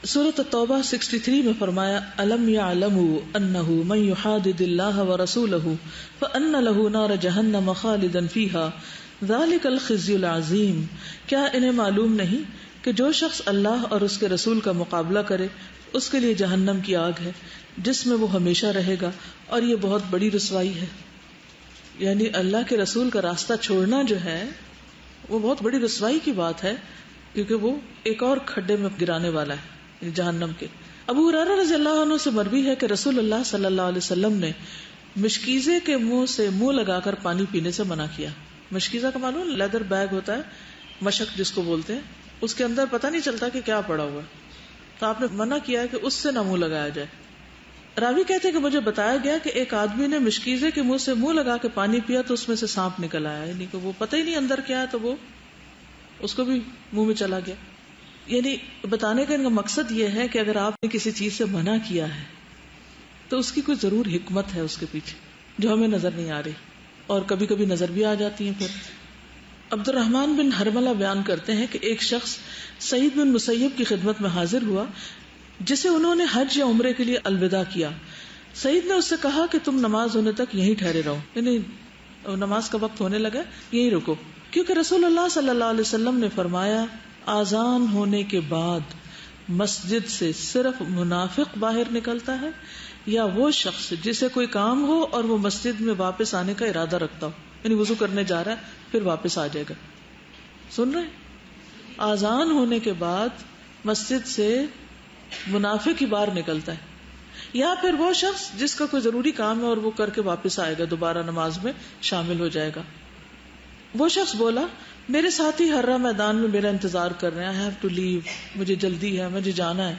سورۃ التوبہ 63 میں فرمایا الم یعلموا انہ من یحادد اللہ ورسولہ فان لہ نار جہنم خالدا فیہا ذلک الخزی العظیم. کیا انہیں معلوم نہیں کہ جو شخص اللہ اور اس کے رسول کا مقابلہ کرے اس کے لیے جہنم کی آگ ہے جس میں وہ ہمیشہ رہے گا اور یہ بہت بڑی رسوائی ہے. یعنی اللہ کے رسول کا راستہ چھوڑنا جو ہے وہ بہت بڑی رسوائی کی بات ہے، کیونکہ وہ ایک اور کھڈے میں گرانے والا ہے، یعنی جہنم کے. ابو ہریرہ رضی اللہ عنہ سے مروی ہے کہ رسول اللہ صلی اللہ علیہ وسلم نے مشکیزے کے منہ سے منہ لگا کر پانی پینے سے منع کیا. مشکیزہ کا معلوم لیدر بیگ ہوتا ہے، مشک جس کو بولتے ہیں، اس کے اندر پتہ نہیں چلتا کہ کیا پڑا ہوا ہے، تو آپ نے منع کیا ہے کہ اس سے نہ منہ لگایا جائے. راوی کہتے ہیں کہ مجھے بتایا گیا کہ ایک آدمی نے مشکیزے کے منہ سے منہ لگا کے پانی پیا تو اس میں سے سانپ نکل آیا، یعنی کہ وہ پتہ ہی نہیں اندر کیا ہے تو وہ اس کو بھی منہ میں چلا گیا. یعنی بتانے کا ان کا مقصد یہ ہے کہ اگر آپ نے کسی چیز سے منع کیا ہے تو اس کی کوئی ضرور حکمت ہے اس کے پیچھے جو ہمیں نظر نہیں آ رہی، اور کبھی کبھی نظر بھی آ جاتی ہیں. پھر عبد الرحمن بن حرملہ بیان کرتے ہیں کہ ایک شخص سعید بن مسیب کی خدمت میں حاضر ہوا جسے انہوں نے حج یا عمرے کے لیے الوداع کیا. سعید نے اس سے کہا کہ تم نماز ہونے تک یہیں ٹھہرے رہو، یعنی نماز کا وقت ہونے لگا یہیں رکو، کیونکہ رسول اللہ صلی اللہ علیہ وسلم نے فرمایا آذان ہونے کے بعد مسجد سے صرف منافق باہر نکلتا ہے یا وہ شخص جسے کوئی کام ہو اور وہ مسجد میں واپس آنے کا ارادہ رکھتا ہو، یعنی وضو کرنے جا رہا ہے پھر واپس آ جائے گا. سن رہے؟ آذان ہونے کے بعد مسجد سے منافق ہی باہر نکلتا ہے، یا پھر وہ شخص جس کا کوئی ضروری کام ہے اور وہ کر کے واپس آئے گا، دوبارہ نماز میں شامل ہو جائے گا. وہ شخص بولا میرے ساتھی ہررا میدان میں میرا انتظار کر رہے ہیں، I have to leave، مجھے جلدی ہے، مجھے جانا ہے.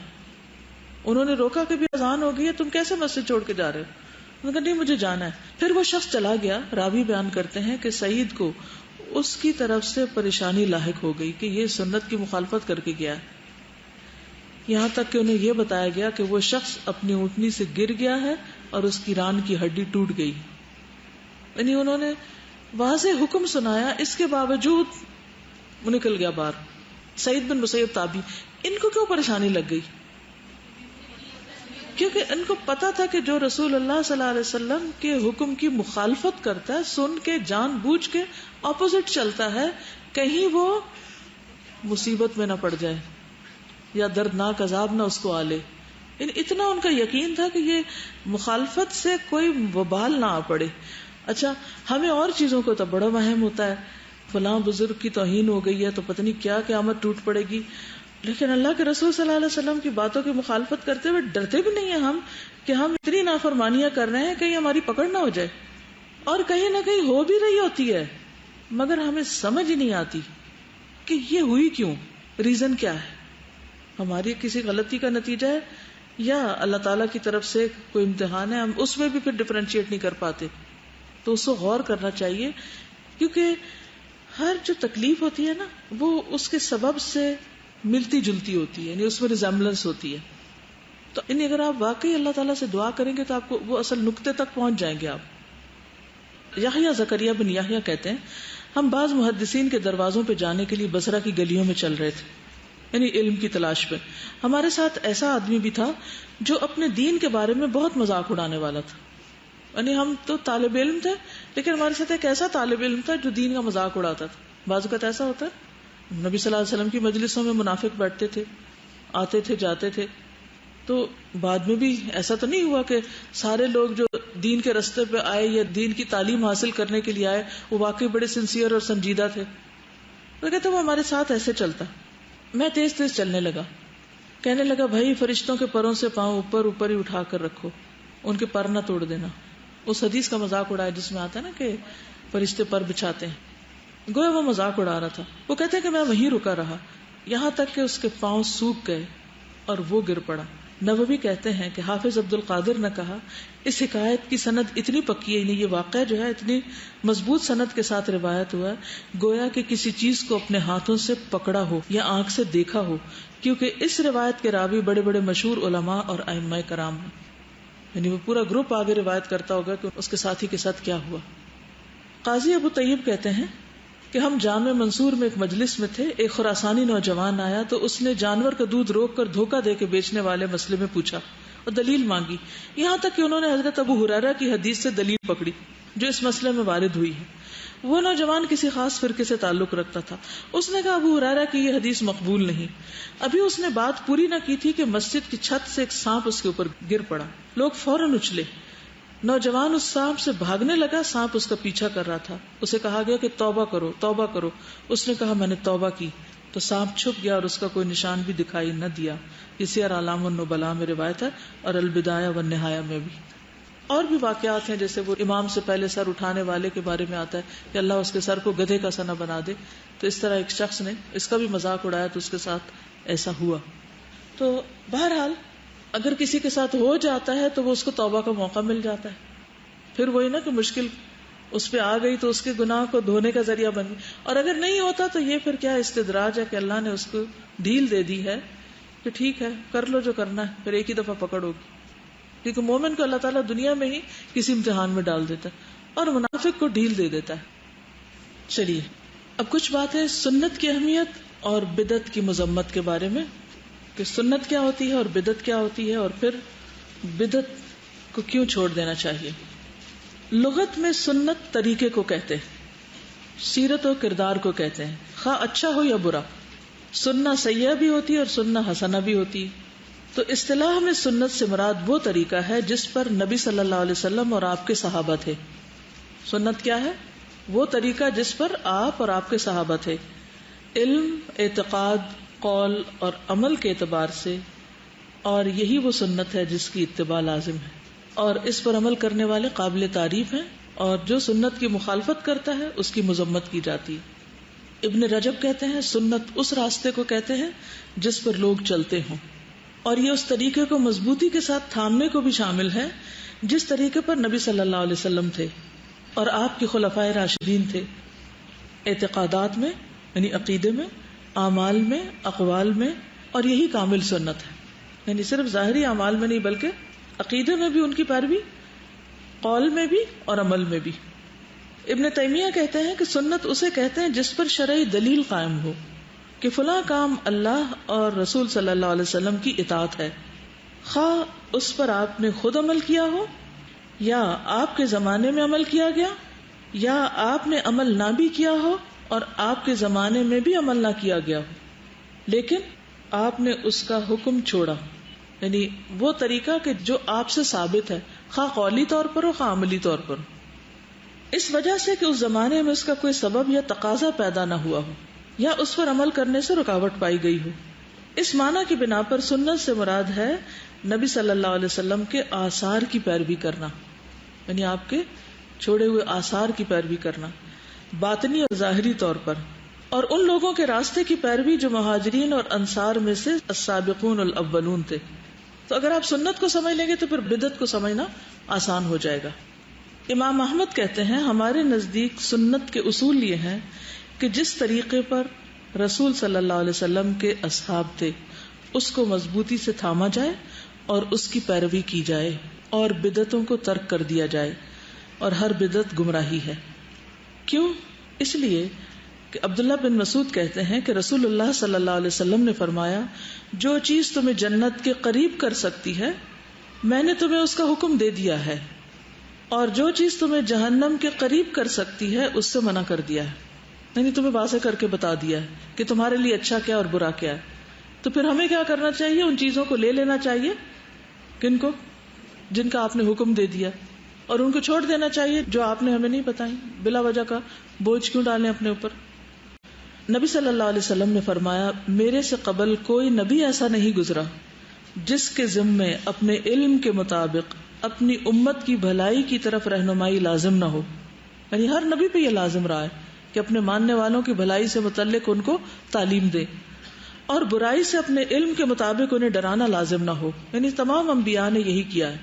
انہوں نے روکا کہ بھی اذان ہو گئی ہے، تم کیسے مسجد چھوڑ کے جا رہے ہو؟ انہوں نے کہا نہیں مجھے جانا ہے. پھر وہ شخص چلا گیا. راوی بیان کرتے ہیں کہ سعید کو اس کی طرف سے پریشانی لاحق ہو گئی کہ یہ سنت کی مخالفت کر کے گیا ہے، یہاں تک کہ انہیں یہ بتایا گیا کہ وہ شخص اپنی اونٹنی سے گر گیا ہے اور اس کی ران کی ہڈی ٹوٹ گئی. یعنی انہوں نے واضح حکم سنایا، اس کے باوجود وہ نکل گیا باہر. سعید بن مسیب تابعی، ان کو کیوں پریشانی لگ گئی؟ کیونکہ ان کو پتا تھا کہ جو رسول اللہ صلی اللہ علیہ وسلم کے حکم کی مخالفت کرتا ہے، سن کے جان بوجھ کے اپوزٹ چلتا ہے، کہیں وہ مصیبت میں نہ پڑ جائے یا دردناک عذاب نہ اس کو آ لے. اتنا ان کا یقین تھا کہ یہ مخالفت سے کوئی وبال نہ آ پڑے. اچھا ہمیں اور چیزوں کو تو بڑا وہم ہوتا ہے، فلاں بزرگ کی توہین ہو گئی ہے تو پتہ نہیں کیا قیامت ٹوٹ پڑے گی، لیکن اللہ کے رسول صلی اللہ علیہ وسلم کی باتوں کی مخالفت کرتے ہوئے ڈرتے بھی نہیں ہیں ہم کہ ہم اتنی نافرمانیاں کر رہے ہیں کہیں ہماری پکڑ نہ ہو جائے، اور کہیں نہ کہیں ہو بھی رہی ہوتی ہے مگر ہمیں سمجھ نہیں آتی کہ یہ ہوئی کیوں، ریزن کیا ہے، ہماری کسی غلطی کا نتیجہ ہے یا اللہ تعالیٰ کی طرف سے کوئی امتحان ہے. ہم اس میں بھی پھر ڈفرینشیٹ نہیں کر پاتے. تو اس کو غور کرنا چاہیے، کیونکہ ہر جو تکلیف ہوتی ہے نا وہ اس کے سبب سے ملتی جلتی ہوتی ہے، یعنی اس میں ریزمبلنس ہوتی ہے. تو اگر آپ واقعی اللہ تعالیٰ سے دعا کریں گے تو آپ کو وہ اصل نقطے تک پہنچ جائیں گے. آپ یحییٰ زکریا بن یحییٰ کہتے ہیں ہم بعض محدثین کے دروازوں پہ جانے کے لیے بصرہ کی گلیوں میں چل رہے تھے، یعنی علم کی تلاش پہ. ہمارے ساتھ ایسا آدمی بھی تھا جو اپنے دین کے بارے میں بہت مذاق اڑانے والا تھا. یعنی ہم تو طالب علم تھے لیکن ہمارے ساتھ ایک ایسا طالب علم تھا جو دین کا مذاق اڑاتا تھا. بعض اوقات ایسا ہوتا ہے نبی صلی اللہ علیہ وسلم کی مجلسوں میں منافق بیٹھتے تھے، آتے تھے جاتے تھے، تو بعد میں بھی ایسا تو نہیں ہوا کہ سارے لوگ جو دین کے رستے پہ آئے یا دین کی تعلیم حاصل کرنے کے لیے آئے وہ واقعی بڑے سنسیئر اور سنجیدہ تھے. تو کہتے وہ ہمارے ساتھ ایسے چلتا. میں تیز تیز چلنے لگا، کہنے لگا بھائی فرشتوں کے پروں سے پاؤں اوپر اوپر ہی اٹھا کر رکھو، ان کے پر نہ توڑ دینا. اس حدیث کا مذاق اڑایا جس میں آتا ہے نا کہ فرشتے پر بچھاتے ہیں، گویا وہ مذاق اڑا رہا تھا. وہ کہتے ہیں کہ میں وہیں رکا رہا یہاں تک کہ اس کے پاؤں سوکھ گئے اور وہ گر پڑا. نووی کہتے ہیں کہ حافظ عبد القادر نے کہا اس حکایت کی سند اتنی پکی ہے، یعنی یہ واقعہ جو ہے اتنی مضبوط سند کے ساتھ روایت ہوا ہے گویا کہ کسی چیز کو اپنے ہاتھوں سے پکڑا ہو یا آنکھ سے دیکھا ہو، کیونکہ اس روایت کے راوی بڑے بڑے مشہور علماء اور ائمہ کرام ہیں. یعنی وہ پورا گروپ آگے روایت کرتا ہوگا کہ اس کے ساتھی کے ساتھ کیا ہوا. قاضی ابو طیب کہتے ہیں کہ ہم جامع منصور میں ایک مجلس میں تھے، ایک خراسانی نوجوان آیا تو اس نے جانور کا دودھ روک کر دھوکہ دے کے بیچنے والے مسئلے میں پوچھا اور دلیل مانگی، یہاں تک کہ انہوں نے حضرت ابو ہریرہ کی حدیث سے دلیل پکڑی جو اس مسئلے میں وارد ہوئی ہے۔ وہ نوجوان کسی خاص فرقے سے تعلق رکھتا تھا۔ اس نے کہا ابو ہریرہ کی یہ حدیث مقبول نہیں۔ ابھی اس نے بات پوری نہ کی تھی کہ مسجد کی چھت سے ایک سانپ اس کے اوپر گر پڑا۔ لوگ فوراً اچھلے۔ نوجوان اس سانپ سے بھاگنے لگا، سانپ اس کا پیچھا کر رہا تھا۔ اسے کہا گیا کہ توبہ کرو توبہ کرو۔ اس نے کہا میں نے توبہ کی، تو سانپ چھپ گیا اور اس کا کوئی نشان بھی دکھائی نہ دیا۔ یہ سیر اعلام النبلاء میں روایت ہے اور البدایہ والنہایہ میں بھی۔ اور بھی واقعات ہیں، جیسے وہ امام سے پہلے سر اٹھانے والے کے بارے میں آتا ہے کہ اللہ اس کے سر کو گدھے کا سا نہ بنا دے، تو اس طرح ایک شخص نے اس کا بھی مذاق اڑایا تو اس کے ساتھ ایسا ہوا۔ تو بہرحال اگر کسی کے ساتھ ہو جاتا ہے تو وہ اس کو توبہ کا موقع مل جاتا ہے، پھر وہی نا کہ مشکل اس پہ آ گئی تو اس کے گناہ کو دھونے کا ذریعہ بن گئی۔ اور اگر نہیں ہوتا تو یہ پھر کیا استدراج ہے کہ اللہ نے اس کو ڈھیل دے دی ہے کہ ٹھیک ہے کر لو جو کرنا ہے، پھر ایک ہی دفعہ پکڑ ہوگی، کیونکہ مومن کو اللہ تعالیٰ دنیا میں ہی کسی امتحان میں ڈال دیتا ہے اور منافق کو ڈھیل دے دیتا ہے۔ چلیے اب کچھ باتیں سنت کی اہمیت اور بدعت کی مذمت کے بارے میں، کہ سنت کیا ہوتی ہے اور بدعت کیا ہوتی ہے، اور پھر بدعت کو کیوں چھوڑ دینا چاہیے۔ لغت میں سنت طریقے کو کہتے ہیں، سیرت و کردار کو کہتے ہیں، خواہ اچھا ہو یا برا۔ سننا سیئہ بھی ہوتی ہے اور سننا حسنہ بھی ہوتی ہے۔ تو اصطلاح میں سنت سے مراد وہ طریقہ ہے جس پر نبی صلی اللہ علیہ وسلم اور آپ کے صحابہ تھے۔ سنت کیا ہے؟ وہ طریقہ جس پر آپ اور آپ کے صحابہ تھے، علم، اعتقاد، قول اور عمل کے اعتبار سے، اور یہی وہ سنت ہے جس کی اتباع لازم ہے، اور اس پر عمل کرنے والے قابل تعریف ہیں، اور جو سنت کی مخالفت کرتا ہے اس کی مذمت کی جاتی ہے۔ ابن رجب کہتے ہیں سنت اس راستے کو کہتے ہیں جس پر لوگ چلتے ہوں، اور یہ اس طریقے کو مضبوطی کے ساتھ تھامنے کو بھی شامل ہے جس طریقے پر نبی صلی اللہ علیہ وسلم تھے اور آپ کے خلفائے راشدین تھے، اعتقادات میں یعنی عقیدے میں، اعمال میں، اقوال میں، اور یہی کامل سنت ہے۔ یعنی صرف ظاہری اعمال میں نہیں بلکہ عقیدے میں بھی ان کی پیروی، قول میں بھی اور عمل میں بھی۔ ابن تیمیہ کہتے ہیں کہ سنت اسے کہتے ہیں جس پر شرعی دلیل قائم ہو کہ فلاں کام اللہ اور رسول صلی اللہ علیہ وسلم کی اطاعت ہے، خواہ اس پر آپ نے خود عمل کیا ہو یا آپ کے زمانے میں عمل کیا گیا، یا آپ نے عمل نہ بھی کیا ہو اور آپ کے زمانے میں بھی عمل نہ کیا گیا ہو، لیکن آپ نے اس کا حکم چھوڑا۔ یعنی وہ طریقہ کہ جو آپ سے ثابت ہے، خواہ قولی طور پر ہو خواہ عملی طور پر ہو، اس وجہ سے کہ اس زمانے میں اس کا کوئی سبب یا تقاضا پیدا نہ ہوا ہو یا اس پر عمل کرنے سے رکاوٹ پائی گئی ہو۔ اس معنی کی بنا پر سنت سے مراد ہے نبی صلی اللہ علیہ وسلم کے آثار کی پیروی کرنا، یعنی آپ کے چھوڑے ہوئے آثار کی پیروی کرنا، باطنی اور ظاہری طور پر، اور ان لوگوں کے راستے کی پیروی جو مہاجرین اور انصار میں سے السابقون الاولون تھے۔ تو اگر آپ سنت کو سمجھ لیں گے تو پھر بدعت کو سمجھنا آسان ہو جائے گا۔ امام احمد کہتے ہیں ہمارے نزدیک سنت کے اصول یہ ہیں کہ جس طریقے پر رسول صلی اللہ علیہ وسلم کے اصحاب تھے اس کو مضبوطی سے تھاما جائے اور اس کی پیروی کی جائے، اور بدعتوں کو ترک کر دیا جائے، اور ہر بدعت گمراہی ہے۔ کیوں؟ اس لیے کہ عبداللہ بن مسعود کہتے ہیں کہ رسول اللہ صلی اللہ علیہ وسلم نے فرمایا جو چیز تمہیں جنت کے قریب کر سکتی ہے میں نے تمہیں اس کا حکم دے دیا ہے، اور جو چیز تمہیں جہنم کے قریب کر سکتی ہے اس سے منع کر دیا ہے، یعنی تمہیں واضح کر کے بتا دیا ہے کہ تمہارے لیے اچھا کیا اور برا کیا ہے۔ تو پھر ہمیں کیا کرنا چاہیے؟ ان چیزوں کو لے لینا چاہیے کن کو؟ جن کا آپ نے حکم دے دیا، اور ان کو چھوڑ دینا چاہیے جو آپ نے ہمیں نہیں بتائی۔ بلا وجہ کا بوجھ کیوں ڈالیں اپنے اوپر؟ نبی صلی اللہ علیہ وسلم نے فرمایا میرے سے قبل کوئی نبی ایسا نہیں گزرا جس کے ذمے اپنے علم کے مطابق اپنی امت کی بھلائی کی طرف رہنمائی لازم نہ ہو۔ یعنی ہر نبی پہ یہ لازم رہا ہے کہ اپنے ماننے والوں کی بھلائی سے متعلق ان کو تعلیم دے، اور برائی سے اپنے علم کے مطابق انہیں ڈرانا لازم نہ ہو۔ یعنی تمام انبیاء نے یہی کیا ہے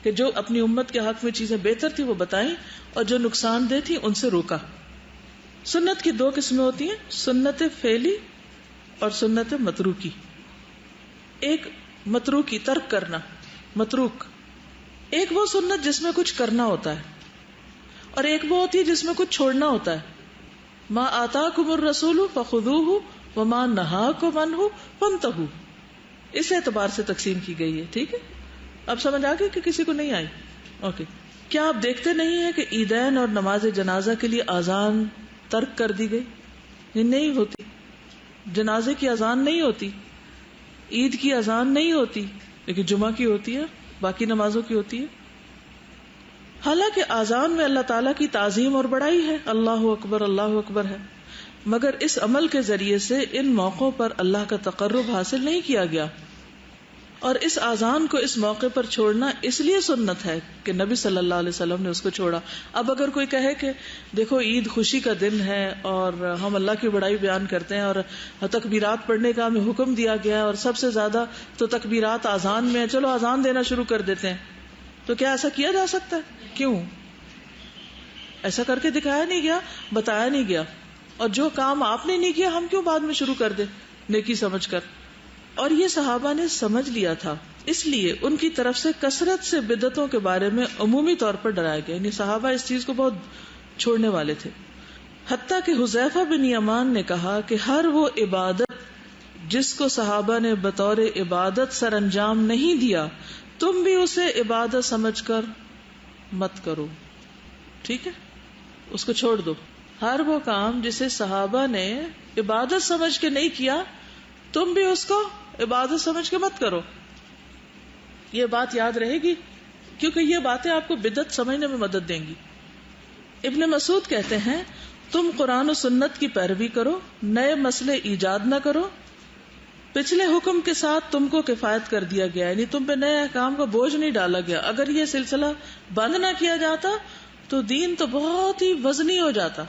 کہ جو اپنی امت کے حق میں چیزیں بہتر تھی وہ بتائیں، اور جو نقصان دہ تھی ان سے روکا۔ سنت کی دو قسمیں ہوتی ہیں، سنت فعلی اور سنت متروکی۔ ایک متروکی، ترک کرنا، متروک۔ ایک وہ سنت جس میں کچھ کرنا ہوتا ہے، اور ایک وہ ہوتی ہے جس میں کچھ چھوڑنا ہوتا ہے۔ ما آتاکم الرسول فخذوہ وما نہاکم عنہ فانتہوا. اس اعتبار سے تقسیم کی گئی ہے. ٹھیک ہے, اب سمجھ آ گئی کہ کسی کو نہیں آئی؟ اوکے. کیا آپ دیکھتے نہیں ہیں کہ عیدین اور نماز جنازہ کے لیے اذان ترک کر دی گئی؟ نہیں ہوتی. جنازے کی اذان نہیں ہوتی, عید کی اذان نہیں ہوتی, لیکن جمعہ کی ہوتی ہے, باقی نمازوں کی ہوتی ہے. حالانکہ اذان میں اللہ تعالیٰ کی تعظیم اور بڑائی ہے, اللہ اکبر ہے, مگر اس عمل کے ذریعے سے ان موقعوں پر اللہ کا تقرب حاصل نہیں کیا گیا. اور اس اذان کو اس موقع پر چھوڑنا اس لیے سنت ہے کہ نبی صلی اللہ علیہ وسلم نے اس کو چھوڑا. اب اگر کوئی کہے کہ دیکھو عید خوشی کا دن ہے اور ہم اللہ کی بڑائی بیان کرتے ہیں اور تکبیرات پڑھنے کا ہمیں حکم دیا گیا ہے اور سب سے زیادہ تو تکبیرات اذان میں, چلو اذان دینا شروع کر دیتے ہیں, تو کیا ایسا کیا جا سکتا ہے؟ کیوں ایسا کر کے دکھایا نہیں گیا, بتایا نہیں گیا, اور جو کام آپ نے نہیں کیا ہم کیوں بعد میں شروع کر دیں نیکی سمجھ کر. اور یہ صحابہ نے سمجھ لیا تھا, اس لیے ان کی طرف سے کثرت سے بدعتوں کے بارے میں عمومی طور پر ڈرایا گیا. یعنی صحابہ اس چیز کو بہت چھوڑنے والے تھے. حتیٰ کہ حذیفہ بن یمان نے کہا کہ ہر وہ عبادت جس کو صحابہ نے بطور عبادت سر انجام نہیں دیا, تم بھی اسے عبادت سمجھ کر مت کرو. ٹھیک ہے, اس کو چھوڑ دو. ہر وہ کام جسے صحابہ نے عبادت سمجھ کے نہیں کیا, تم بھی اس کو عبادت سمجھ کے مت کرو. یہ بات یاد رہے گی کیونکہ یہ باتیں آپ کو بدعت سمجھنے میں مدد دیں گی. ابن مسعود کہتے ہیں تم قرآن و سنت کی پیروی کرو, نئے مسئلے ایجاد نہ کرو. پچھلے حکم کے ساتھ تم کو کفایت کر دیا گیا, یعنی تم پہ نئے احکام کا بوجھ نہیں ڈالا گیا. اگر یہ سلسلہ بند نہ کیا جاتا تو دین تو بہت ہی وزنی ہو جاتا.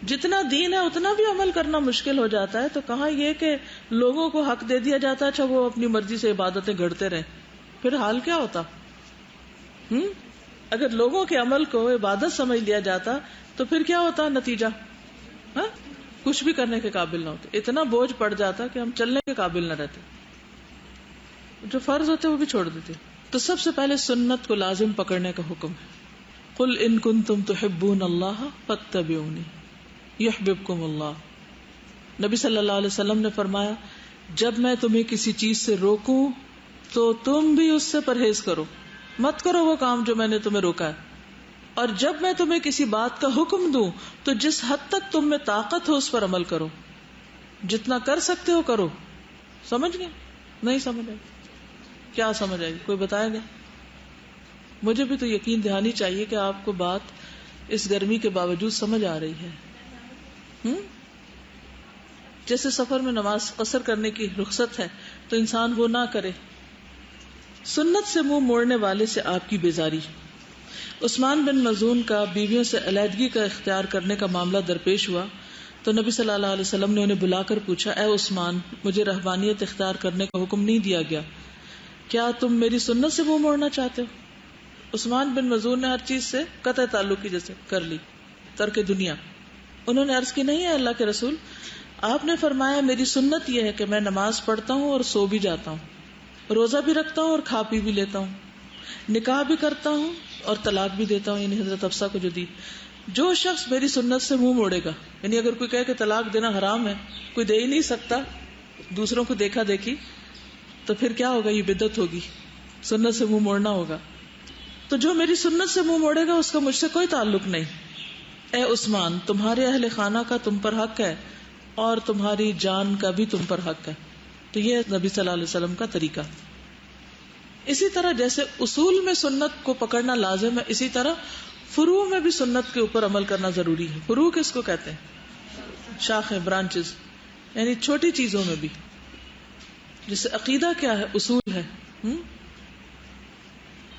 جتنا دین ہے اتنا بھی عمل کرنا مشکل ہو جاتا ہے. تو کہاں یہ کہ لوگوں کو حق دے دیا جاتا ہے, اچھا وہ اپنی مرضی سے عبادتیں گھڑتے رہیں, پھر حال کیا ہوتا؟ اگر لوگوں کے عمل کو عبادت سمجھ لیا جاتا تو پھر کیا ہوتا نتیجہ؟ کچھ بھی کرنے کے قابل نہ ہوتے, اتنا بوجھ پڑ جاتا کہ ہم چلنے کے قابل نہ رہتے, جو فرض ہوتے وہ بھی چھوڑ دیتے. تو سب سے پہلے سنت کو لازم پکڑنے کا حکم ہے. قل ان کنتم تحبون اللہ فاتبعونی یحببکم اللہ. نبی صلی اللہ علیہ وسلم نے فرمایا جب میں تمہیں کسی چیز سے روکوں تو تم بھی اس سے پرہیز کرو, مت کرو وہ کام جو میں نے تمہیں روکا ہے. اور جب میں تمہیں کسی بات کا حکم دوں تو جس حد تک تم میں طاقت ہو اس پر عمل کرو, جتنا کر سکتے ہو کرو. سمجھ گئے؟ نہیں سمجھ آئی؟ کیا سمجھ آئی؟ کوئی بتائے گا؟ مجھے بھی تو یقین دہانی چاہیے کہ آپ کو بات اس گرمی کے باوجود سمجھ آ رہی ہے. جیسے سفر میں نماز قصر کرنے کی رخصت ہے تو انسان وہ نہ کرے. سنت سے منہ موڑنے والے سے آپ کی بیزاری. عثمان بن مظعون کا بیویوں سے علیحدگی کا اختیار کرنے کا معاملہ درپیش ہوا تو نبی صلی اللہ علیہ وسلم نے انہیں بلا کر پوچھا, اے عثمان, مجھے رہبانیت اختیار کرنے کا حکم نہیں دیا گیا, کیا تم میری سنت سے منہ موڑنا چاہتے ہو؟ عثمان بن مظعون نے ہر چیز سے قطع تعلق کی جیسے کر لی, ترک دنیا. انہوں نے عرض کی نہیں ہے اللہ کے رسول, آپ نے فرمایا میری سنت یہ ہے کہ میں نماز پڑھتا ہوں اور سو بھی جاتا ہوں, روزہ بھی رکھتا ہوں اور کھا پی بھی لیتا ہوں, نکاح بھی کرتا ہوں اور طلاق بھی دیتا ہوں, یعنی حضرت حفصہ کو جو دی. جو شخص میری سنت سے منہ موڑے گا, یعنی اگر کوئی کہے کہ طلاق دینا حرام ہے, کوئی دے ہی نہیں سکتا, دوسروں کو دیکھا دیکھی, تو پھر کیا ہوگا؟ یہ بدعت ہوگی, سنت سے منہ موڑنا ہوگا. تو جو میری سنت سے منہ موڑے گا اس کا مجھ سے کوئی تعلق نہیں. اے عثمان, تمہارے اہل خانہ کا تم پر حق ہے اور تمہاری جان کا بھی تم پر حق ہے. تو یہ نبی صلی اللہ علیہ وسلم کا طریقہ. اسی طرح جیسے اصول میں سنت کو پکڑنا لازم ہے, اسی طرح فروع میں بھی سنت کے اوپر عمل کرنا ضروری ہے. فروع کس کو کہتے ہیں؟ شاخیں, برانچز, یعنی چھوٹی چیزوں میں بھی. جیسے عقیدہ کیا ہے؟ اصول ہے.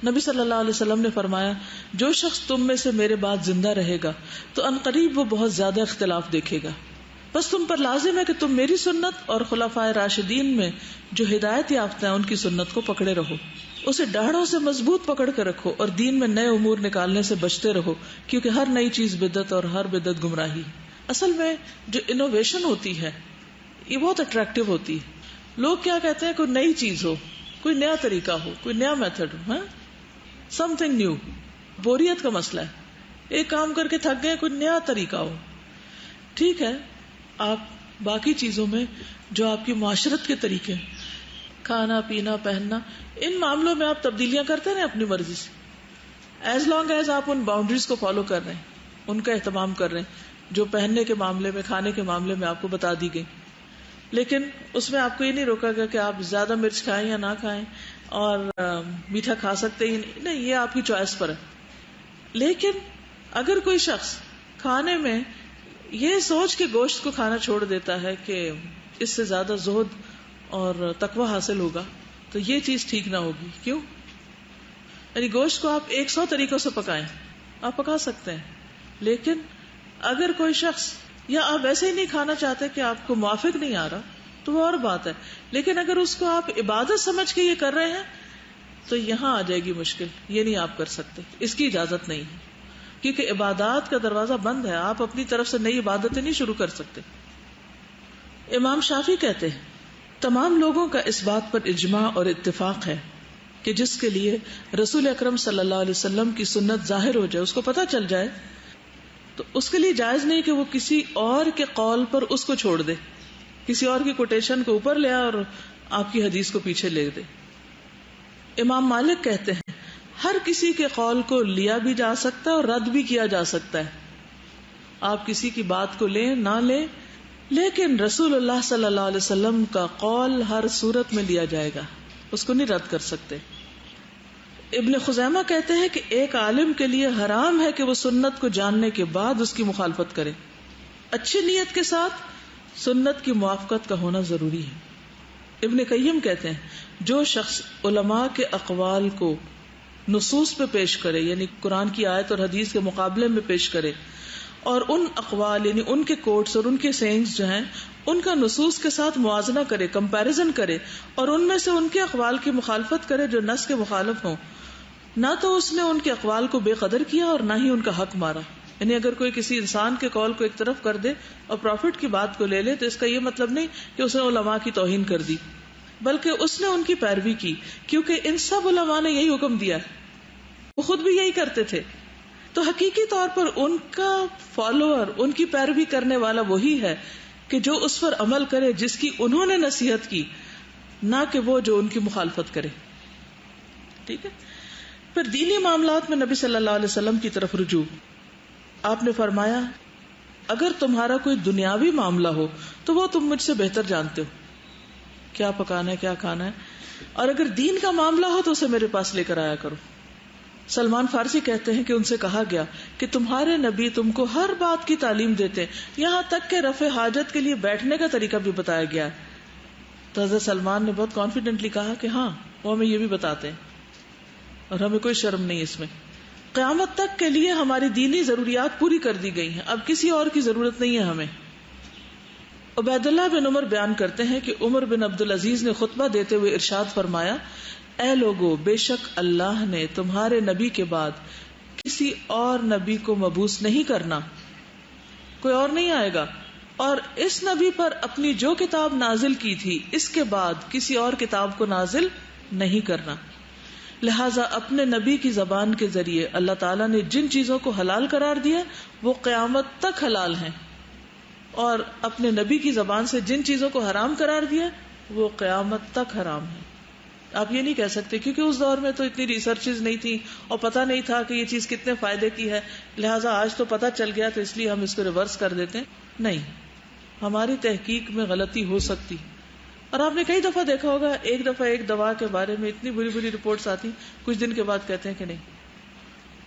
نبی صلی اللہ علیہ وسلم نے فرمایا جو شخص تم میں سے میرے بعد زندہ رہے گا تو عنقریب وہ بہت زیادہ اختلاف دیکھے گا, بس تم پر لازم ہے کہ تم میری سنت اور خلفائے راشدین میں جو ہدایت یافتہ ہیں ان کی سنت کو پکڑے رہو, اسے ڈاڑھوں سے مضبوط پکڑ کے رکھو اور دین میں نئے امور نکالنے سے بچتے رہو, کیونکہ ہر نئی چیز بدعت اور ہر بدعت گمراہی. اصل میں جو انوویشن ہوتی ہے یہ بہت اٹریکٹیو ہوتی ہے. لوگ کیا کہتے ہیں؟ کوئی نئی چیز ہو, کوئی نیا طریقہ ہو, کوئی نیا میتھڈ ہو, سم تھنگ نیو. بوریت کا مسئلہ ہے, ایک کام کر کے تھک گئے, کوئی نیا طریقہ ہو. ٹھیک ہے آپ باقی چیزوں میں جو آپ کی معاشرت کے طریقے ہیں، کھانا پینا پہننا، ان معاملوں میں آپ تبدیلیاں کرتے رہے اپنی مرضی سے، ایز لانگ ایز آپ ان باؤنڈریز کو فالو کر رہے ہیں، ان کا اہتمام کر رہے ہیں جو پہننے کے معاملے میں، کھانے کے معاملے میں آپ کو بتا دی گئی. لیکن اس میں آپ کو یہ نہیں روکا گیا کہ آپ زیادہ مرچ کھائیں یا نہ کھائیں اور میٹھا کھا سکتے ہی نہیں، یہ آپ کی چوائس پر ہے. لیکن اگر کوئی شخص کھانے میں یہ سوچ کے گوشت کو کھانا چھوڑ دیتا ہے کہ اس سے زیادہ زہد اور تقوی حاصل ہوگا، تو یہ چیز ٹھیک نہ ہوگی. کیوں؟ یعنی گوشت کو آپ 100 طریقوں سے پکائیں، آپ پکا سکتے ہیں، لیکن اگر کوئی شخص یا آپ ایسے ہی نہیں کھانا چاہتے کہ آپ کو موافق نہیں آ رہا تو وہ اور بات ہے، لیکن اگر اس کو آپ عبادت سمجھ کے یہ کر رہے ہیں تو یہاں آ جائے گی مشکل. یہ نہیں آپ کر سکتے، اس کی اجازت نہیں ہے، کیونکہ عبادات کا دروازہ بند ہے، آپ اپنی طرف سے نئی عبادتیں نہیں شروع کر سکتے. امام شافعی کہتے ہیں تمام لوگوں کا اس بات پر اجماع اور اتفاق ہے کہ جس کے لیے رسول اکرم صلی اللہ علیہ وسلم کی سنت ظاہر ہو جائے، اس کو پتہ چل جائے، تو اس کے لیے جائز نہیں کہ وہ کسی اور کے قول پر اس کو چھوڑ دے، کسی اور کی کوٹیشن کو اوپر لے اور آپ کی حدیث کو پیچھے لے دے. امام مالک کہتے ہیں ہر کسی کے قول کو لیا بھی جا سکتا ہے اور رد بھی کیا جا سکتا ہے، آپ کسی کی بات کو لیں نہ لیں، لیکن رسول اللہ صلی اللہ علیہ وسلم کا قول ہر صورت میں لیا جائے گا، اس کو نہیں رد کر سکتے. ابن خزیمہ کہتے ہیں کہ ایک عالم کے لیے حرام ہے کہ وہ سنت کو جاننے کے بعد اس کی مخالفت کرے. اچھی نیت کے ساتھ سنت کی موافقت کا ہونا ضروری ہے. ابن قیم کہتے ہیں جو شخص علماء کے اقوال کو نصوص پہ پیش کرے، یعنی قرآن کی آیت اور حدیث کے مقابلے میں پیش کرے، اور ان اقوال یعنی ان کے کوٹس اور ان کے سینگز جو ہیں ان کا نصوص کے ساتھ موازنہ کرے، کمپیریزن کرے، اور ان میں سے ان کے اقوال کی مخالفت کرے جو نص کے مخالف ہوں، نہ تو اس نے ان کے اقوال کو بے قدر کیا اور نہ ہی ان کا حق مارا. یعنی اگر کوئی کسی انسان کے قول کو ایک طرف کر دے اور پروفٹ کی بات کو لے لے تو اس کا یہ مطلب نہیں کہ اس نے علماء کی توہین کر دی، بلکہ اس نے ان کی پیروی کی، کیونکہ ان سب علماء نے یہی حکم دیا ہے، وہ خود بھی یہی کرتے تھے. تو حقیقی طور پر ان کا فالوور، ان کی پیروی کرنے والا وہی ہے کہ جو اس پر عمل کرے جس کی انہوں نے نصیحت کی، نہ کہ وہ جو ان کی مخالفت کرے. ٹھیک ہے. پھر دینی معاملات میں نبی صلی اللہ علیہ وسلم کی طرف رجوع. آپ نے فرمایا اگر تمہارا کوئی دنیاوی معاملہ ہو تو وہ تم مجھ سے بہتر جانتے ہو، کیا پکانا ہے کیا کھانا ہے، اور اگر دین کا معاملہ ہو تو اسے میرے پاس لے کر آیا کرو. سلمان فارسی کہتے ہیں کہ ان سے کہا گیا کہ تمہارے نبی تم کو ہر بات کی تعلیم دیتے ہیں، یہاں تک کہ رفع حاجت کے لیے بیٹھنے کا طریقہ بھی بتایا گیا. تو حضرت سلمان نے بہت کانفیڈنٹلی کہا کہ ہاں وہ ہمیں یہ بھی بتاتے ہیں اور ہمیں کوئی شرم نہیں اس میں. قیامت تک کے لیے ہماری دینی ضروریات پوری کر دی گئی ہیں، اب کسی اور کی ضرورت نہیں ہے ہمیں. عبید اللہ بن عمر بیان کرتے ہیں کہ عمر بن عبد العزیز نے خطبہ دیتے ہوئے ارشاد فرمایا، اے لوگو، بے شک اللہ نے تمہارے نبی کے بعد کسی اور نبی کو مبعوث نہیں کرنا، کوئی اور نہیں آئے گا، اور اس نبی پر اپنی جو کتاب نازل کی تھی اس کے بعد کسی اور کتاب کو نازل نہیں کرنا. لہٰذا اپنے نبی کی زبان کے ذریعے اللہ تعالیٰ نے جن چیزوں کو حلال قرار دیا وہ قیامت تک حلال ہیں، اور اپنے نبی کی زبان سے جن چیزوں کو حرام قرار دیا وہ قیامت تک حرام ہیں. آپ یہ نہیں کہہ سکتے کیونکہ اس دور میں تو اتنی ریسرچز نہیں تھی اور پتہ نہیں تھا کہ یہ چیز کتنے فائدے کی ہے، لہٰذا آج تو پتہ چل گیا تو اس لیے ہم اس کو ریورس کر دیتے ہیں. نہیں، ہماری تحقیق میں غلطی ہو سکتی. اور آپ نے کئی دفعہ دیکھا ہوگا، ایک دفعہ ایک دوا کے بارے میں اتنی بری بری رپورٹس آتی، کچھ دن کے بعد کہتے ہیں کہ نہیں.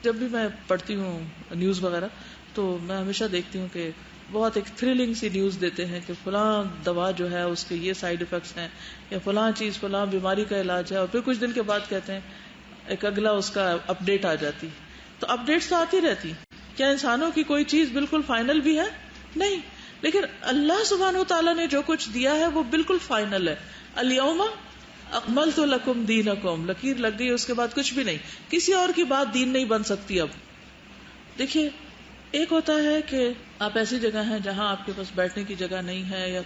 جب بھی میں پڑھتی ہوں نیوز وغیرہ تو میں ہمیشہ دیکھتی ہوں کہ بہت ایک تھرلنگ سی نیوز دیتے ہیں کہ فلاں دوا جو ہے اس کے یہ سائیڈ ایفیکٹس ہیں، یا فلاں چیز فلاں بیماری کا علاج ہے، اور پھر کچھ دن کے بعد کہتے ہیں ایک اگلا اس کا اپڈیٹ آ جاتی. تو اپڈیٹس تو آتی رہتی. کیا انسانوں کی کوئی چیز بالکل فائنل بھی ہے؟ نہیں. لیکن اللہ سبحانہ و تعالیٰ نے جو کچھ دیا ہے وہ بالکل فائنل ہے. الیوم اکملت لکم دینکم، لکیر لگ گئی، اس کے بعد کچھ بھی نہیں. کسی اور کی بات دین نہیں بن سکتی. اب دیکھیے، ایک ہوتا ہے کہ آپ ایسی جگہ ہیں جہاں آپ کے پاس بیٹھنے کی جگہ نہیں ہے، یا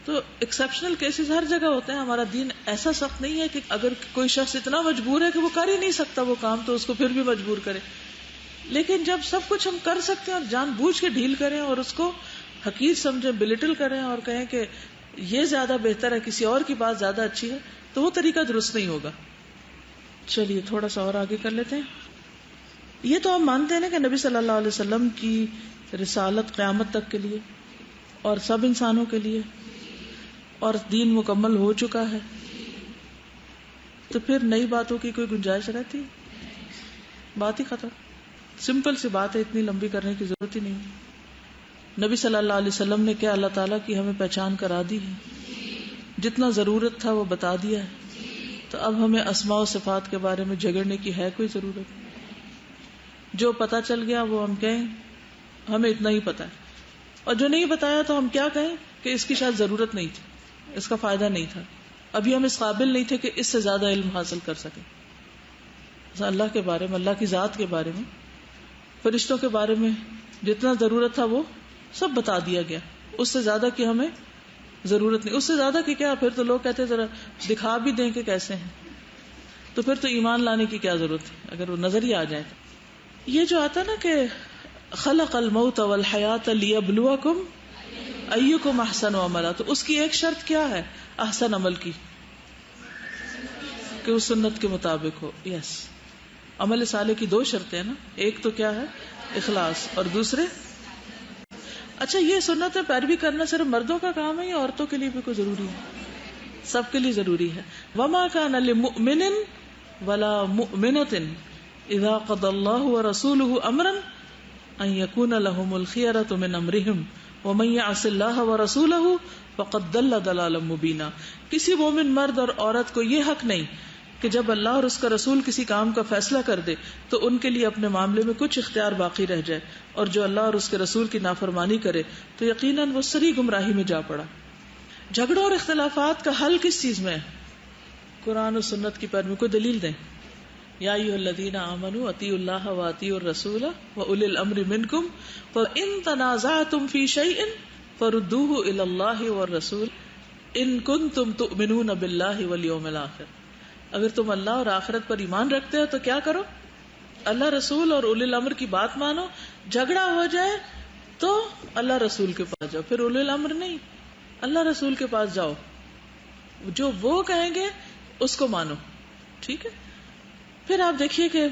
تو ایکسیپشنل کیسز ہر جگہ ہوتے ہیں. ہمارا دین ایسا سخت نہیں ہے کہ اگر کوئی شخص اتنا مجبور ہے کہ وہ کر ہی نہیں سکتا وہ کام تو اس کو پھر بھی مجبور کرے. لیکن جب سب کچھ ہم کر سکتے ہیں اور جان بوجھ کے ڈھیل کریں اور اس کو حقیر سمجھیں، بلٹل کریں اور کہیں کہ یہ زیادہ بہتر ہے، کسی اور کی بات زیادہ اچھی ہے، تو وہ طریقہ درست نہیں ہوگا. چلیے تھوڑا سا اور آگے کر لیتے ہیں. یہ تو ہم مانتے ہیں نا کہ نبی صلی اللہ علیہ وسلم کی رسالت قیامت تک کے لیے اور سب انسانوں کے لیے، اور دین مکمل ہو چکا ہے، تو پھر نئی باتوں کی کوئی گنجائش رہتی ہے؟ بات ہی ختم. سمپل سی بات ہے، اتنی لمبی کرنے کی ضرورت ہی نہیں. نبی صلی اللہ علیہ وسلم نے کیا اللہ تعالیٰ کی ہمیں پہچان کرا دی ہے، جتنا ضرورت تھا وہ بتا دیا ہے. تو اب ہمیں اسماء و صفات کے بارے میں جھگڑنے کی ہے کوئی ضرورت؟ جو پتا چل گیا وہ ہم کہیں ہمیں اتنا ہی پتا ہے، اور جو نہیں بتایا تو ہم کیا کہیں کہ اس کی شاید ضرورت نہیں تھی، اس کا فائدہ نہیں تھا، ابھی ہم اس قابل نہیں تھے کہ اس سے زیادہ علم حاصل کر سکیں. اللہ کے بارے میں، اللہ کی ذات کے بارے میں، فرشتوں کے بارے میں جتنا ضرورت تھا وہ سب بتا دیا گیا. اس سے زیادہ کی ہمیں ضرورت نہیں. اس سے زیادہ کی کیا، پھر تو لوگ کہتے ذرا دکھا بھی دیں کہ کیسے ہیں، تو پھر تو ایمان لانے کی کیا ضرورت ہے اگر وہ نظر ہی آ جائے. یہ جو آتا نا کہ خلق الموت والحیات لیبلوکم ایکم احسن عملا، تو اس کی ایک شرط کیا ہے احسن عمل کی، کہ وہ سنت کے مطابق ہو. یس، عمل صالح کی دو شرطیں ہیں نا، ایک تو کیا ہے اخلاص، اور دوسرے اچھا یہ سنت پیروی کرنا صرف مردوں کا کام ہے یا عورتوں کے لیے بھی کوئی ضروری ہے؟ سب کے لیے ضروری ہے. وما كان لمؤمن ولا مؤمنة اذا قضى الله ورسوله امرا ان يكون لهم الخيرة من امرهم ومن يعص الله ورسوله فقد ضل ضلالا مبینا. کسی مومن مرد اور عورت کو یہ حق نہیں کہ جب اللہ اور اس کا رسول کسی کام کا فیصلہ کر دے تو ان کے لیے اپنے معاملے میں کچھ اختیار باقی رہ جائے، اور جو اللہ اور اس کے رسول کی نافرمانی کرے تو یقیناً وہ سری گمراہی میں جا پڑا. جھگڑوں اور اختلافات کا حل کس چیز میں ہے؟ قرآن و سنت کی پیروی. کوئی دلیل دیں. یا ایھا الذین آمنوا اطیعوا اللہ واطیعوا الرسول واولی الامر منکم فان تنازعتم فی شیء فردوه الی اللہ والرسول ان کنتم تؤمنون باللہ والیوم الآخر. اگر تم اللہ اور آخرت پر ایمان رکھتے ہو تو کیا کرو؟ اللہ رسول اور اولی الامر کی بات مانو. جھگڑا ہو جائے تو اللہ رسول کے پاس جاؤ، پھر اولی الامر نہیں، اللہ رسول کے پاس جاؤ، جو وہ کہیں گے اس کو مانو. ٹھیک ہے. پھر آپ دیکھیے کہ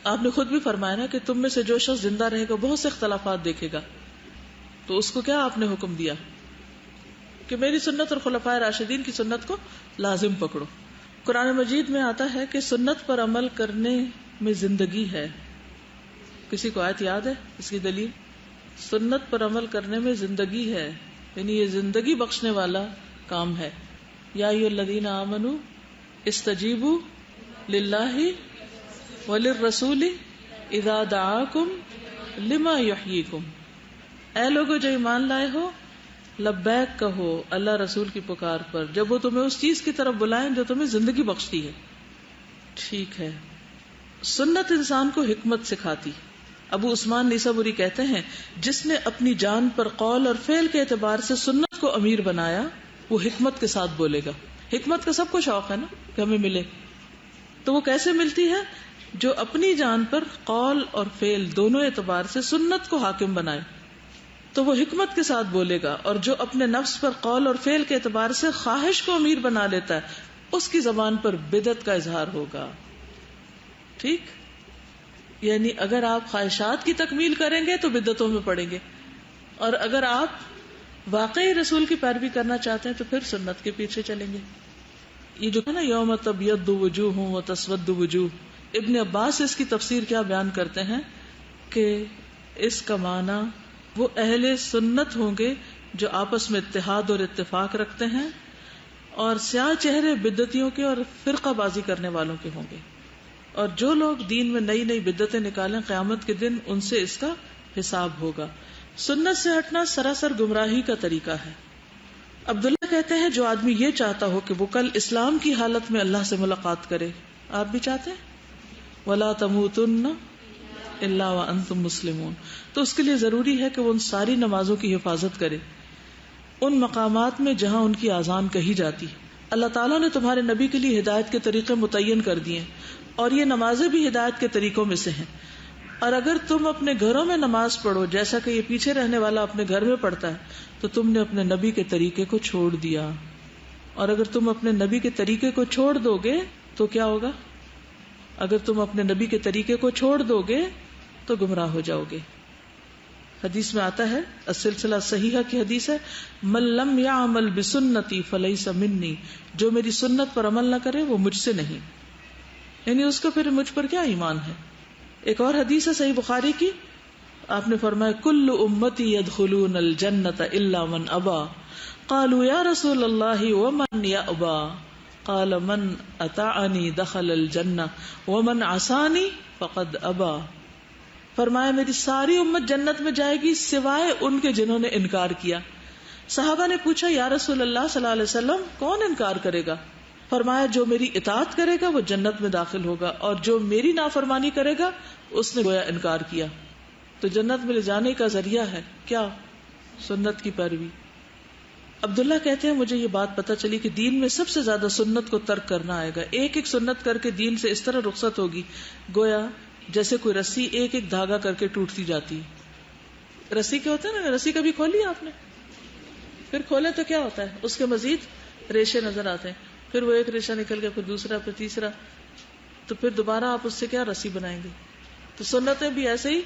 آپ نے خود بھی فرمایا نا کہ تم میں سے جو شخص زندہ رہے گا بہت سے اختلافات دیکھے گا، تو اس کو کیا آپ نے حکم دیا کہ میری سنت اور خلفائے راشدین کی سنت کو لازم پکڑو. قرآن مجید میں آتا ہے کہ سنت پر عمل کرنے میں زندگی ہے. کسی کو آیت یاد ہے اس کی دلیل؟ سنت پر عمل کرنے میں زندگی ہے، یعنی یہ زندگی بخشنے والا کام ہے. یا ایھا الذین آمنوا استجیبوا للہ وللرسول اذا دعاکم لما یحییکم. اے لوگو جو ایمان لائے ہو، لبیک کہو اللہ رسول کی پکار پر جب وہ تمہیں اس چیز کی طرف بلائیں جو تمہیں زندگی بخشتی ہے. ٹھیک ہے. سنت انسان کو حکمت سکھاتی. ابو عثمان نیسابوری کہتے ہیں جس نے اپنی جان پر قول اور فعل کے اعتبار سے سنت کو امیر بنایا وہ حکمت کے ساتھ بولے گا. حکمت کا سب کو شوق ہے نا کہ ہمیں ملے، تو وہ کیسے ملتی ہے؟ جو اپنی جان پر قول اور فعل دونوں اعتبار سے سنت کو حاکم بنائے تو وہ حکمت کے ساتھ بولے گا، اور جو اپنے نفس پر قول اور فعل کے اعتبار سے خواہش کو امیر بنا لیتا ہے اس کی زبان پر بدعت کا اظہار ہوگا. ٹھیک، یعنی اگر آپ خواہشات کی تکمیل کریں گے تو بدعتوں میں پڑیں گے، اور اگر آپ واقعی رسول کی پیروی کرنا چاہتے ہیں تو پھر سنت کے پیچھے چلیں گے. یہ جو ہے نا یوم تبیض وجوہ وتسود وجوہ، ابن عباس اس کی تفسیر کیا بیان کرتے ہیں کہ اس کا معنی وہ اہل سنت ہوں گے جو آپس میں اتحاد اور اتفاق رکھتے ہیں، اور سیاہ چہرے بدعتیوں کے اور فرقہ بازی کرنے والوں کے ہوں گے. اور جو لوگ دین میں نئی نئی بدعتیں نکالیں قیامت کے دن ان سے اس کا حساب ہوگا. سنت سے ہٹنا سراسر گمراہی کا طریقہ ہے. عبداللہ کہتے ہیں جو آدمی یہ چاہتا ہو کہ وہ کل اسلام کی حالت میں اللہ سے ملاقات کرے، آپ بھی چاہتے ہیں؟ وَلَا تَمُوتُنَّ إِلَّا وَأَنْتُمْ مُسْلِمُونَ، تو اس کے لیے ضروری ہے کہ وہ ان ساری نمازوں کی حفاظت کرے ان مقامات میں جہاں ان کی اذان کہی جاتی ہے. اللہ تعالیٰ نے تمہارے نبی کے لیے ہدایت کے طریقے متعین کر دیے ہیں، اور یہ نمازیں بھی ہدایت کے طریقوں میں سے ہیں. اور اگر تم اپنے گھروں میں نماز پڑھو جیسا کہ یہ پیچھے رہنے والا اپنے گھر میں پڑھتا ہے تو تم نے اپنے نبی کے طریقے کو چھوڑ دیا. اور اگر تم اپنے نبی کے طریقے کو چھوڑ دو گے تو کیا ہوگا؟ اگر تم اپنے نبی کے طریقے کو چھوڑ دو گے تو گمراہ ہو جاؤ گے. حدیث میں آتا ہے، السلسلہ صحیحہ کی حدیث ہے، من لم یعمل بسنتی فلیس منی، جو میری سنت پر عمل نہ کرے وہ مجھ سے نہیں، یعنی اس کو پھر مجھ پر کیا ایمان ہے. ایک اور حدیث ہے صحیح بخاری کی، آپ نے فرمایا کل امتی يدخلون الجنۃ الا من ابى قالوا یا رسول اللہ ومن یأبى قال من اطاعنی دخل الجنہ ومن عصانی فقد ابى. فرمایا میری ساری امت جنت میں جائے گی سوائے ان کے جنہوں نے انکار کیا. صحابہ نے پوچھا یا رسول اللہ صلی اللہ علیہ وسلم کون انکار کرے گا؟ فرمایا جو میری اطاعت کرے گا وہ جنت میں داخل ہوگا اور جو میری نافرمانی کرے گا اس نے گویا انکار کیا. تو جنت میں لے جانے کا ذریعہ ہے کیا؟ سنت کی پیروی. عبداللہ کہتے ہیں مجھے یہ بات پتہ چلی کہ دین میں سب سے زیادہ سنت کو ترک کرنا آئے گا. ایک ایک سنت کر کے دین سے اس طرح رخصت ہوگی گویا جیسے کوئی رسی ایک ایک دھاگا کر کے ٹوٹتی جاتی. رسی کیا ہوتا ہے نا، رسی کبھی کھولی آپ نے؟ پھر کھولے تو کیا ہوتا ہے، اس کے مزید ریشے نظر آتے ہیں، پھر وہ ایک ریشہ نکل گیا، پھر دوسرا، پھر تیسرا، تو پھر دوبارہ آپ اس سے کیا رسی بنائیں گے. تو سنتیں بھی ایسے ہی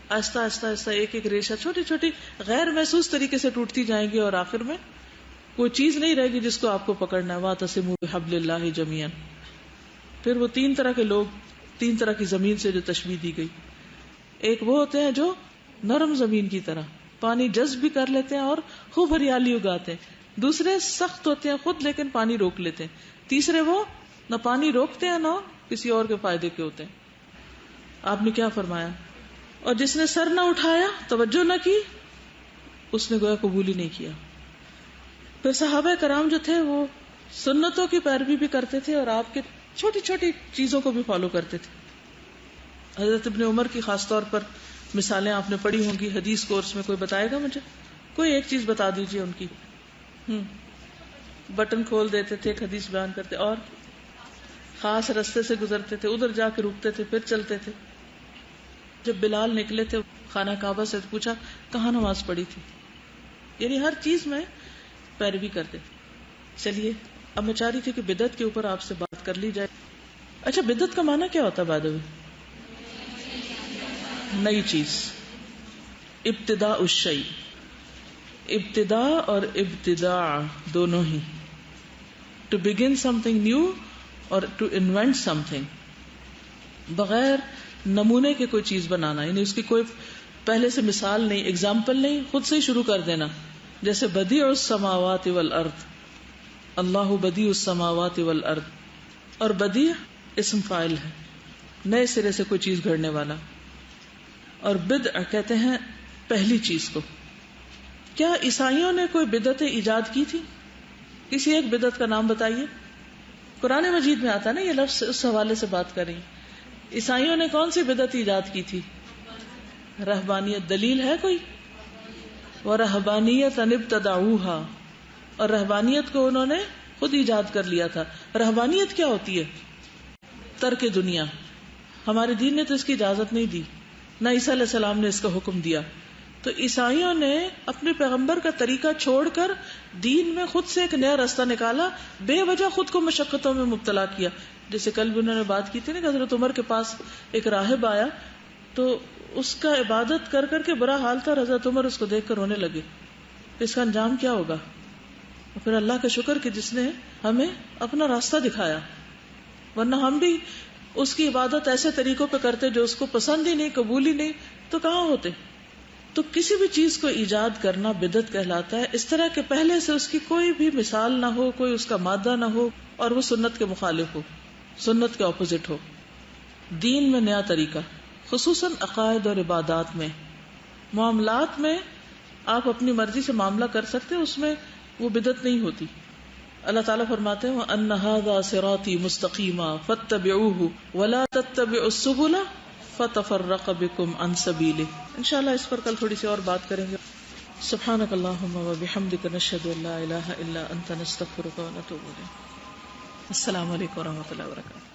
آہستہ آہستہ آہستہ ایک ایک ریشہ چھوٹی چھوٹی غیر محسوس طریقے سے ٹوٹتی جائیں گی اور آخر میں کوئی چیز نہیں رہے گی جس کو آپ کو پکڑنا ہے. وَاعْتَصِمُوا بِحَبْلِ اللَّهِ جَمِيعًا. پھر وہ تین طرح کے لوگ، تین طرح کی زمین سے جو تشبیہ دی گئی. ایک وہ ہوتے ہیں جو نرم زمین کی طرح پانی جذب بھی کر لیتے ہیں اور خوب ہریالی اگاتے ہیں. دوسرے سخت ہوتے ہیں خود لیکن پانی روک لیتے ہیں. تیسرے وہ نہ پانی روکتے ہیں نہ کسی اور کے فائدے کے ہوتے ہیں. آپ نے کیا فرمایا؟ اور جس نے سر نہ اٹھایا، توجہ نہ کی، اس نے گویا قبول ہی نہیں کیا. پھر صحابہ کرام جو تھے وہ سنتوں کی پیروی بھی کرتے تھے اور آپ کے چھوٹی چھوٹی چیزوں کو بھی فالو کرتے تھے. حضرت ابن عمر کی خاص طور پر مثالیں آپ نے پڑھی ہوں گی حدیث کورس میں. کوئی بتائے گا مجھے؟ کوئی ایک چیز بتا دیجئے ان کی. بٹن کھول دیتے تھے، ایک حدیث بیان کرتے، اور خاص رستے سے گزرتے تھے، ادھر جا کے رکتے تھے، پھر چلتے تھے. جب بلال نکلے تھے خانہ کعبہ سے پوچھا کہاں نماز پڑھی تھی. یعنی ہر چیز میں پیروی کرتے. چلیے اب میں چاہ رہی تھی کہ بدعت کے اوپر آپ سے بات کر لی جائے. اچھا بدعت کا معنی کیا ہوتا ہے بائی دی وے؟ نئی چیز، ابتداء الشیء. ابتداء اور ابتداع دونوں ہی، to begin something new اور ٹو انوینٹ سم تھنگ. بغیر نمونے کے کوئی چیز بنانا، یعنی اس کی کوئی پہلے سے مثال نہیں، اگزامپل نہیں، خود سے ہی شروع کر دینا. جیسے بدیع السماوات والارض، اللہ بدیع السماوات والارض. اور بدیع اسم فاعل ہے، نئے سرے سے کوئی چیز گھڑنے والا. اور بدع کہتے ہیں پہلی چیز کو. کیا عیسائیوں نے کوئی بدعت ایجاد کی تھی؟ کسی ایک بدعت کا نام بتائیے. قرآن مجید میں آتا ہے نا یہ لفظ، اس حوالے سے بات کریں. عیسائیوں نے کون سی بدعت ایجاد کی تھی؟ رہبانیت. دلیل ہے کوئی؟ وَرَهْبَانِيَّةً ابْتَدَعُوهَا. اور رہبانیت کو انہوں نے خود ایجاد کر لیا تھا. رہبانیت کیا ہوتی ہے؟ ترک دنیا. ہمارے دین نے تو اس کی اجازت نہیں دی، نہ عیسیٰ علیہ السلام نے اس کا حکم دیا. تو عیسائیوں نے اپنے پیغمبر کا طریقہ چھوڑ کر دین میں خود سے ایک نیا راستہ نکالا، بے وجہ خود کو مشقتوں میں مبتلا کیا. جیسے کل بھی انہوں نے بات کی تھی نا کہ حضرت عمر کے پاس ایک راہب آیا تو اس کا عبادت کر کر کے برا حال تھا. حضرت عمر اس کو دیکھ کر رونے لگے. اس کا انجام کیا ہوگا؟ پھر اللہ کا شکر کہ جس نے ہمیں اپنا راستہ دکھایا، ورنہ ہم بھی اس کی عبادت ایسے طریقوں پہ کرتے جو اس کو پسند ہی نہیں، قبول ہی نہیں، تو کہاں ہوتے. تو کسی بھی چیز کو ایجاد کرنا بدعت کہلاتا ہے، اس طرح کہ پہلے سے اس کی کوئی بھی مثال نہ ہو، کوئی اس کا مادہ نہ ہو اور وہ سنت کے مخالف ہو، سنت کے اپوزٹ ہو. دین میں نیا طریقہ، خصوصاً عقائد اور عبادات میں. معاملات میں آپ اپنی مرضی سے معاملہ کر سکتے، اس میں وہ بدعت نہیں ہوتی. اللہ تعالیٰ فرماتے ہیں وَأَنَّ هَذَا صِرَاطِي مُسْتَقِيمًا فَاتَّبِعُوهُ وَلَا تَتَّبِعُوا السُّبُلَ فَتَفَرَّقَ بِكُمْ عَنْ سَبِيلِهِ. انشاءاللہ اس پر کل تھوڑی سی اور بات کریں گے. سبحانک اللہم وبحمدک نشہد ان لا الہ الا انت نستغفرک ونتوب الیک. السلام علیکم ورحمۃ اللہ وبرکاتہ.